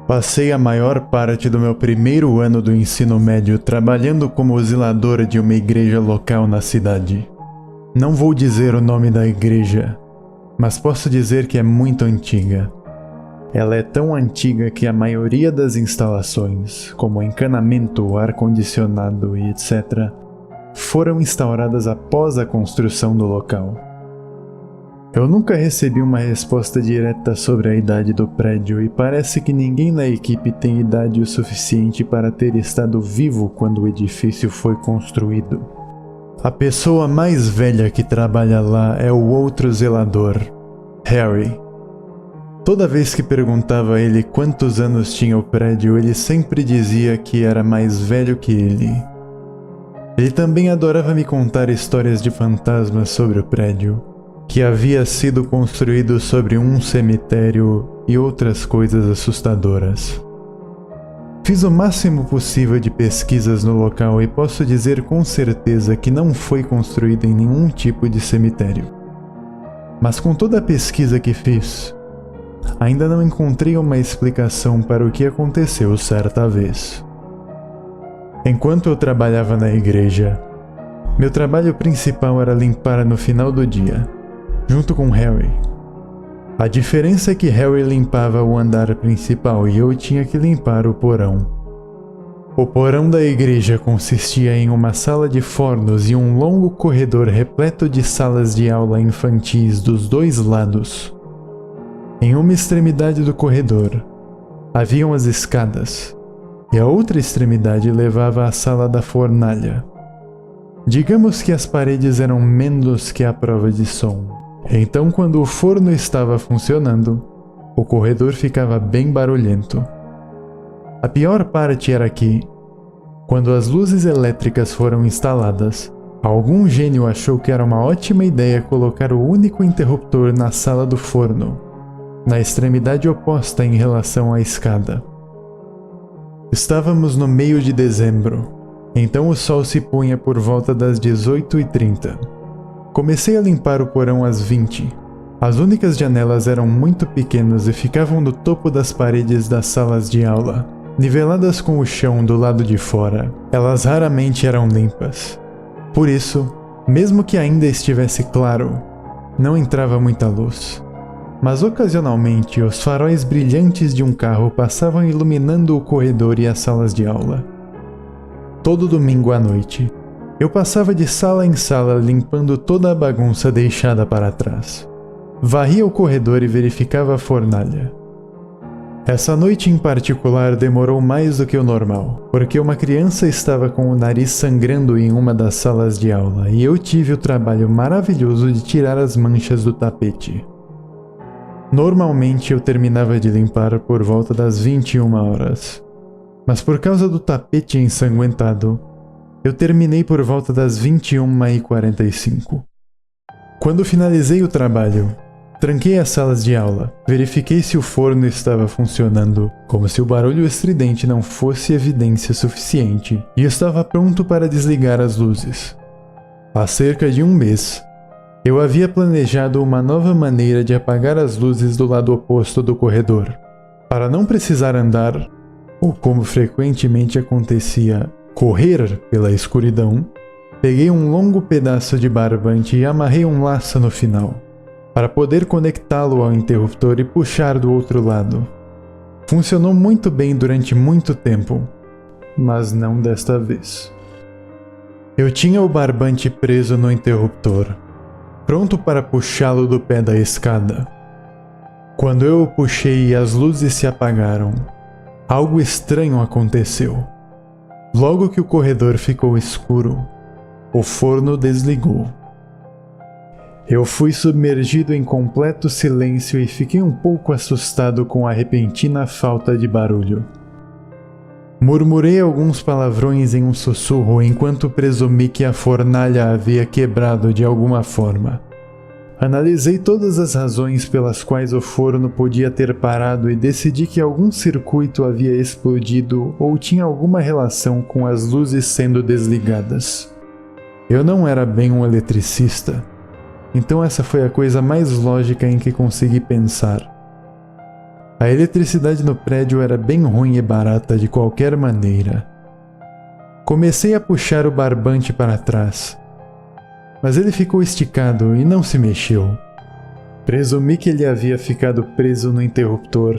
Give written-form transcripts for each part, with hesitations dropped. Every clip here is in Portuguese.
Passei a maior parte do meu primeiro ano do ensino médio trabalhando como zelador de uma igreja local na cidade. Não vou dizer o nome da igreja, mas posso dizer que é muito antiga. Ela é tão antiga que a maioria das instalações, como encanamento, ar-condicionado e etc., foram instauradas após a construção do local. Eu nunca recebi uma resposta direta sobre a idade do prédio e parece que ninguém na equipe tem idade o suficiente para ter estado vivo quando o edifício foi construído. A pessoa mais velha que trabalha lá é o outro zelador, Harry. Toda vez que perguntava a ele quantos anos tinha o prédio, ele sempre dizia que era mais velho que ele. Ele também adorava me contar histórias de fantasmas sobre o prédio, que havia sido construído sobre um cemitério e outras coisas assustadoras. Fiz o máximo possível de pesquisas no local e posso dizer com certeza que não foi construído em nenhum tipo de cemitério. Mas com toda a pesquisa que fiz, ainda não encontrei uma explicação para o que aconteceu certa vez. Enquanto eu trabalhava na igreja, meu trabalho principal era limpar no final do dia, junto com Harry. A diferença é que Harry limpava o andar principal e eu tinha que limpar o porão. O porão da igreja consistia em uma sala de fornos e um longo corredor repleto de salas de aula infantis dos dois lados. Em uma extremidade do corredor, haviam as escadas, e a outra extremidade levava à sala da fornalha. Digamos que as paredes eram menos que a prova de som. Então, quando o forno estava funcionando, o corredor ficava bem barulhento. A pior parte era que, quando as luzes elétricas foram instaladas, algum gênio achou que era uma ótima ideia colocar o único interruptor na sala do forno, na extremidade oposta em relação à escada. Estávamos no meio de dezembro, então o sol se punha por volta das 18h30. Comecei a limpar o porão às 20. As únicas janelas eram muito pequenas e ficavam no topo das paredes das salas de aula, niveladas com o chão do lado de fora. Elas raramente eram limpas. Por isso, mesmo que ainda estivesse claro, não entrava muita luz. Mas ocasionalmente os faróis brilhantes de um carro passavam iluminando o corredor e as salas de aula. Todo domingo à noite, eu passava de sala em sala limpando toda a bagunça deixada para trás. Varria o corredor e verificava a fornalha. Essa noite em particular demorou mais do que o normal, porque uma criança estava com o nariz sangrando em uma das salas de aula e eu tive o trabalho maravilhoso de tirar as manchas do tapete. Normalmente eu terminava de limpar por volta das 21 horas, mas por causa do tapete ensanguentado, eu terminei por volta das 21h45. Quando finalizei o trabalho, tranquei as salas de aula, verifiquei se o forno estava funcionando, como se o barulho estridente não fosse evidência suficiente, e estava pronto para desligar as luzes. Há cerca de um mês, eu havia planejado uma nova maneira de apagar as luzes do lado oposto do corredor. Para não precisar andar, ou como frequentemente acontecia, correr pela escuridão, peguei um longo pedaço de barbante e amarrei um laço no final, para poder conectá-lo ao interruptor e puxar do outro lado. Funcionou muito bem durante muito tempo, mas não desta vez. Eu tinha o barbante preso no interruptor, pronto para puxá-lo do pé da escada. Quando eu o puxei e as luzes se apagaram, algo estranho aconteceu. Logo que o corredor ficou escuro, o forno desligou. Eu fui submergido em completo silêncio e fiquei um pouco assustado com a repentina falta de barulho. Murmurei alguns palavrões em um sussurro enquanto presumi que a fornalha havia quebrado de alguma forma. Analisei todas as razões pelas quais o forno podia ter parado e decidi que algum circuito havia explodido ou tinha alguma relação com as luzes sendo desligadas. Eu não era bem um eletricista, então essa foi a coisa mais lógica em que consegui pensar. A eletricidade no prédio era bem ruim e barata de qualquer maneira. Comecei a puxar o barbante para trás, mas ele ficou esticado e não se mexeu. Presumi que ele havia ficado preso no interruptor,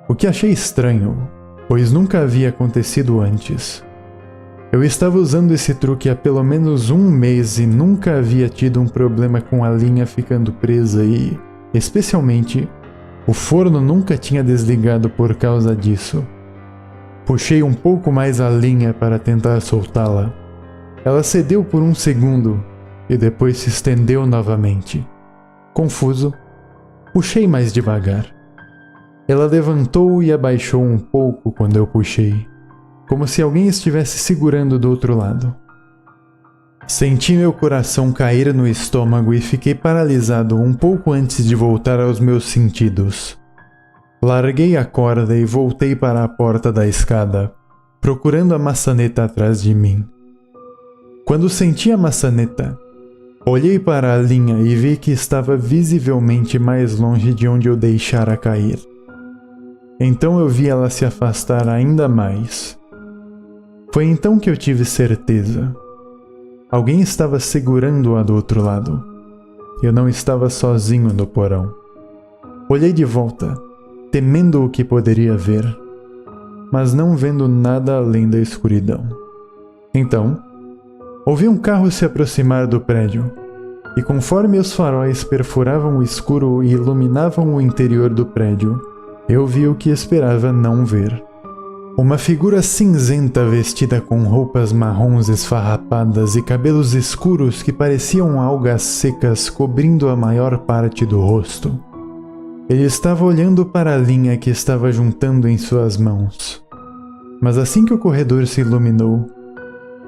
o que achei estranho, pois nunca havia acontecido antes. Eu estava usando esse truque há pelo menos um mês e nunca havia tido um problema com a linha ficando presa e, especialmente, o forno nunca tinha desligado por causa disso. Puxei um pouco mais a linha para tentar soltá-la. Ela cedeu por um segundo e depois se estendeu novamente. Confuso, puxei mais devagar. Ela levantou e abaixou um pouco quando eu puxei, como se alguém estivesse segurando do outro lado. Senti meu coração cair no estômago e fiquei paralisado um pouco antes de voltar aos meus sentidos. Larguei a corda e voltei para a porta da escada, procurando a maçaneta atrás de mim. Quando senti a maçaneta, olhei para a linha e vi que estava visivelmente mais longe de onde eu deixara cair. Então eu vi ela se afastar ainda mais. Foi então que eu tive certeza. Alguém estava segurando-a do outro lado. Eu não estava sozinho no porão. Olhei de volta, temendo o que poderia ver, mas não vendo nada além da escuridão. Então, ouvi um carro se aproximar do prédio, e conforme os faróis perfuravam o escuro e iluminavam o interior do prédio, eu vi o que esperava não ver. Uma figura cinzenta vestida com roupas marrons esfarrapadas e cabelos escuros que pareciam algas secas cobrindo a maior parte do rosto. Ele estava olhando para a linha que estava juntando em suas mãos. Mas assim que o corredor se iluminou,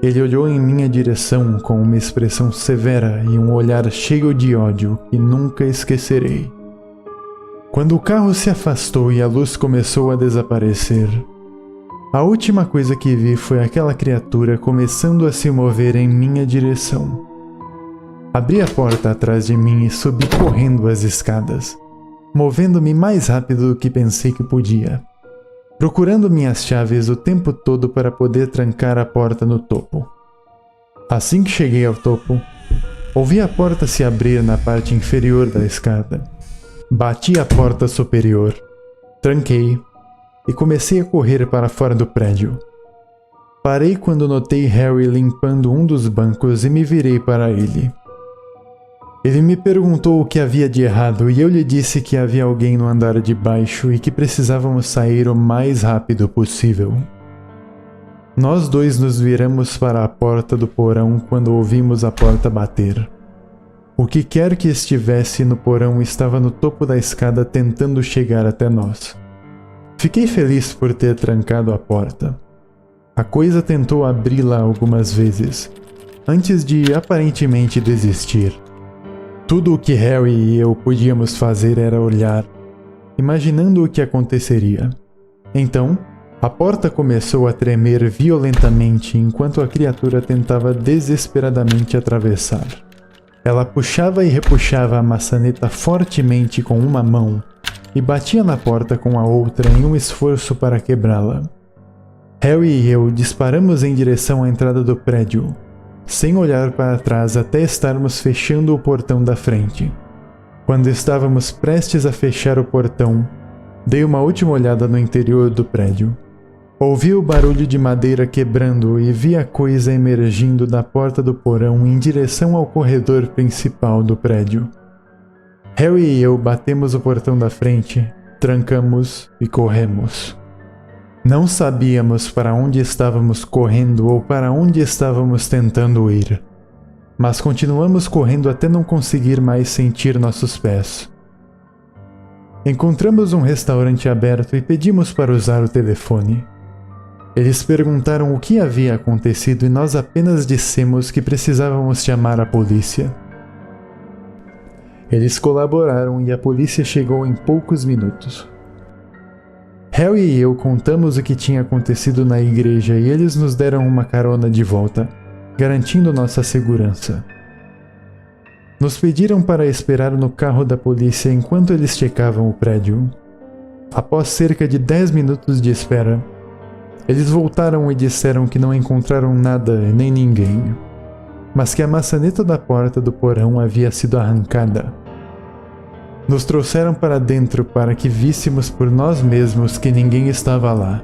ele olhou em minha direção com uma expressão severa e um olhar cheio de ódio que nunca esquecerei. Quando o carro se afastou e a luz começou a desaparecer, a última coisa que vi foi aquela criatura começando a se mover em minha direção. Abri a porta atrás de mim e subi correndo as escadas, movendo-me mais rápido do que pensei que podia, procurando minhas chaves o tempo todo para poder trancar a porta no topo. Assim que cheguei ao topo, ouvi a porta se abrir na parte inferior da escada. Bati a porta superior, tranquei e comecei a correr para fora do prédio. Parei quando notei Harry limpando um dos bancos e me virei para ele. Ele me perguntou o que havia de errado e eu lhe disse que havia alguém no andar de baixo e que precisávamos sair o mais rápido possível. Nós dois nos viramos para a porta do porão quando ouvimos a porta bater. O que quer que estivesse no porão estava no topo da escada tentando chegar até nós. Fiquei feliz por ter trancado a porta. A coisa tentou abri-la algumas vezes, antes de aparentemente desistir. Tudo o que Harry e eu podíamos fazer era olhar, imaginando o que aconteceria. Então, a porta começou a tremer violentamente enquanto a criatura tentava desesperadamente atravessar. Ela puxava e repuxava a maçaneta fortemente com uma mão e batia na porta com a outra em um esforço para quebrá-la. Harry e eu disparamos em direção à entrada do prédio, sem olhar para trás até estarmos fechando o portão da frente. Quando estávamos prestes a fechar o portão, dei uma última olhada no interior do prédio. Ouvi o barulho de madeira quebrando e vi a coisa emergindo da porta do porão em direção ao corredor principal do prédio. Harry e eu batemos o portão da frente, trancamos e corremos. Não sabíamos para onde estávamos correndo ou para onde estávamos tentando ir, mas continuamos correndo até não conseguir mais sentir nossos pés. Encontramos um restaurante aberto e pedimos para usar o telefone. Eles perguntaram o que havia acontecido e nós apenas dissemos que precisávamos chamar a polícia. Eles colaboraram e a polícia chegou em poucos minutos. Harry e eu contamos o que tinha acontecido na igreja e eles nos deram uma carona de volta, garantindo nossa segurança. Nos pediram para esperar no carro da polícia enquanto eles checavam o prédio. Após cerca de 10 minutos de espera, eles voltaram e disseram que não encontraram nada nem ninguém, mas que a maçaneta da porta do porão havia sido arrancada. Nos trouxeram para dentro para que víssemos por nós mesmos que ninguém estava lá.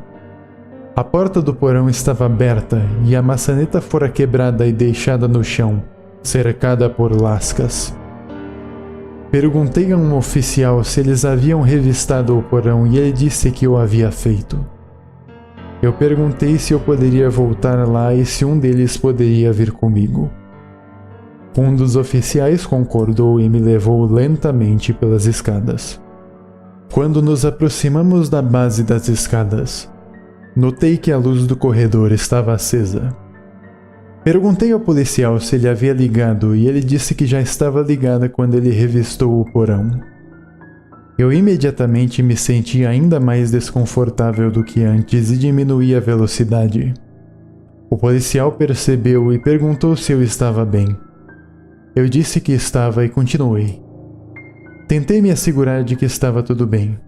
A porta do porão estava aberta e a maçaneta fora quebrada e deixada no chão, cercada por lascas. Perguntei a um oficial se eles haviam revistado o porão e ele disse que o havia feito. Eu perguntei se eu poderia voltar lá e se um deles poderia vir comigo. Um dos oficiais concordou e me levou lentamente pelas escadas. Quando nos aproximamos da base das escadas, notei que a luz do corredor estava acesa. Perguntei ao policial se ele havia ligado e ele disse que já estava ligada quando ele revistou o porão. Eu imediatamente me senti ainda mais desconfortável do que antes e diminuí a velocidade. O policial percebeu e perguntou se eu estava bem. Eu disse que estava e continuei. Tentei me assegurar de que estava tudo bem,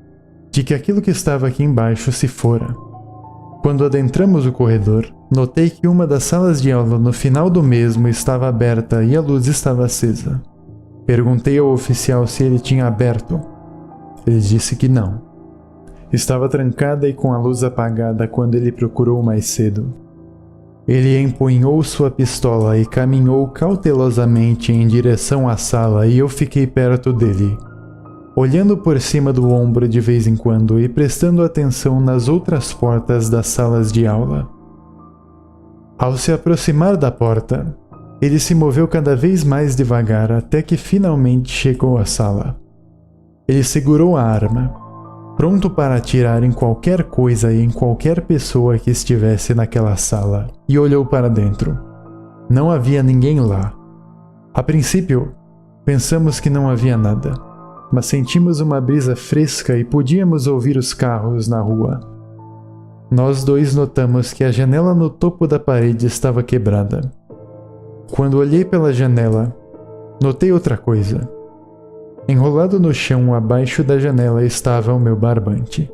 de que aquilo que estava aqui embaixo se fora. Quando adentramos o corredor, notei que uma das salas de aula no final do mesmo estava aberta e a luz estava acesa. Perguntei ao oficial se ele tinha aberto. Ele disse que não. Estava trancada e com a luz apagada quando ele procurou mais cedo. Ele empunhou sua pistola e caminhou cautelosamente em direção à sala e eu fiquei perto dele, olhando por cima do ombro de vez em quando e prestando atenção nas outras portas das salas de aula. Ao se aproximar da porta, ele se moveu cada vez mais devagar até que finalmente chegou à sala. Ele segurou a arma, pronto para atirar em qualquer coisa e em qualquer pessoa que estivesse naquela sala, e olhou para dentro. Não havia ninguém lá. A princípio, pensamos que não havia nada, mas sentimos uma brisa fresca e podíamos ouvir os carros na rua. Nós dois notamos que a janela no topo da parede estava quebrada. Quando olhei pela janela, notei outra coisa. Enrolado no chão abaixo da janela estava o meu barbante.